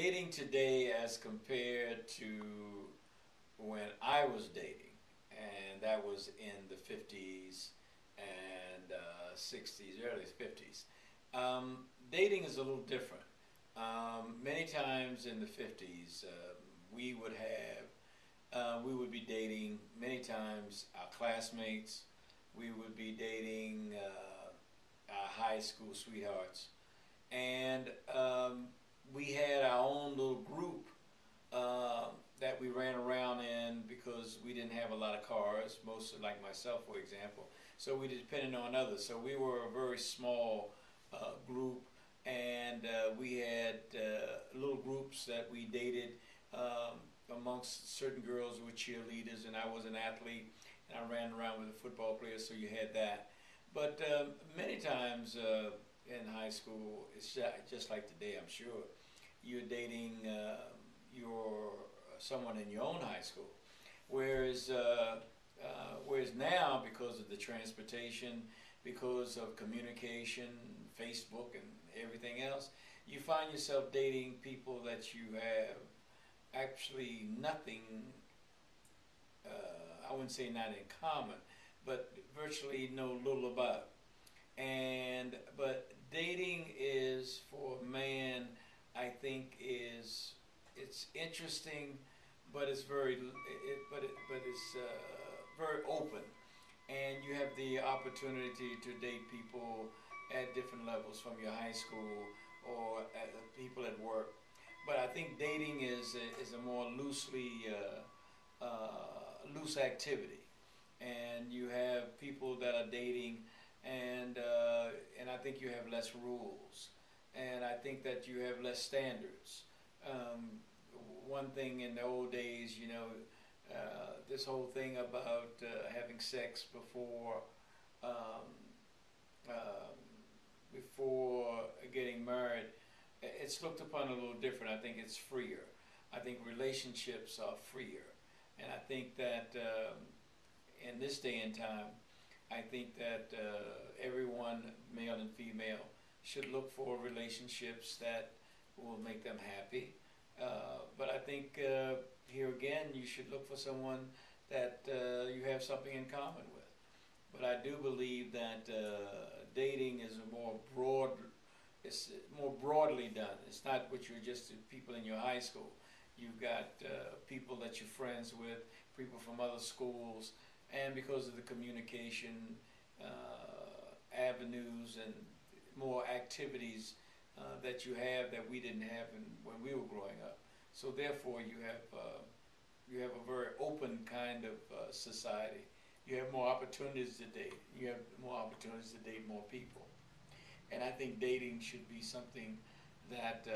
dating today as compared to when I was dating, and that was in the 50s and 60s, early 50s. Dating is a little different. Many times in the 50s, we would we would be dating many times our classmates. We would be dating our high school sweethearts, and we had our own little group that we ran around in because we didn't have a lot of cars, mostly like myself, for example. So we depended on others. So we were a very small group, and we had little groups that we dated amongst certain girls who were cheerleaders, and I was an athlete, and I ran around with a football player, so you had that. But many times in high school, it's just like today, I'm sure, you're dating your someone in your own high school. Whereas, whereas now, because of the transportation, because of communication, Facebook, and everything else, you find yourself dating people that you have actually nothing, I wouldn't say not in common, but virtually know little about. But dating is, for a man, I think it's interesting, but it's very open, and you have the opportunity to date people at different levels, from your high school or people at work. But I think dating is a more loose activity, and you have people that are dating, and I think you have less rules, and I think that you have less standards. One thing in the old days, this whole thing about having sex um, uh, before getting married, it's looked upon a little different. I think it's freer. I think relationships are freer, and I think that in this day and time, I think that everyone, male and female, should look for relationships that will make them happy. But I think here again, you should look for someone that you have something in common with. But I do believe that dating is it's more broadly done. It's not what you're just people in your high school. You've got people that you're friends with, people from other schools, and because of the communication avenues and more activities that you have that we didn't have when we were growing up. So therefore, you have a very open kind of society. You have more opportunities to date. You have more opportunities to date more people. And I think dating should be something that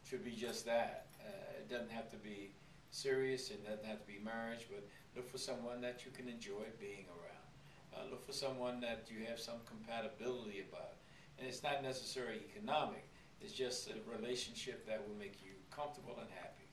should be just that. It doesn't have to be serious. It doesn't have to be marriage, but look for someone that you can enjoy being around. Look for someone that you have some compatibility about. And it's not necessarily economic. It's just a relationship that will make you comfortable and happy.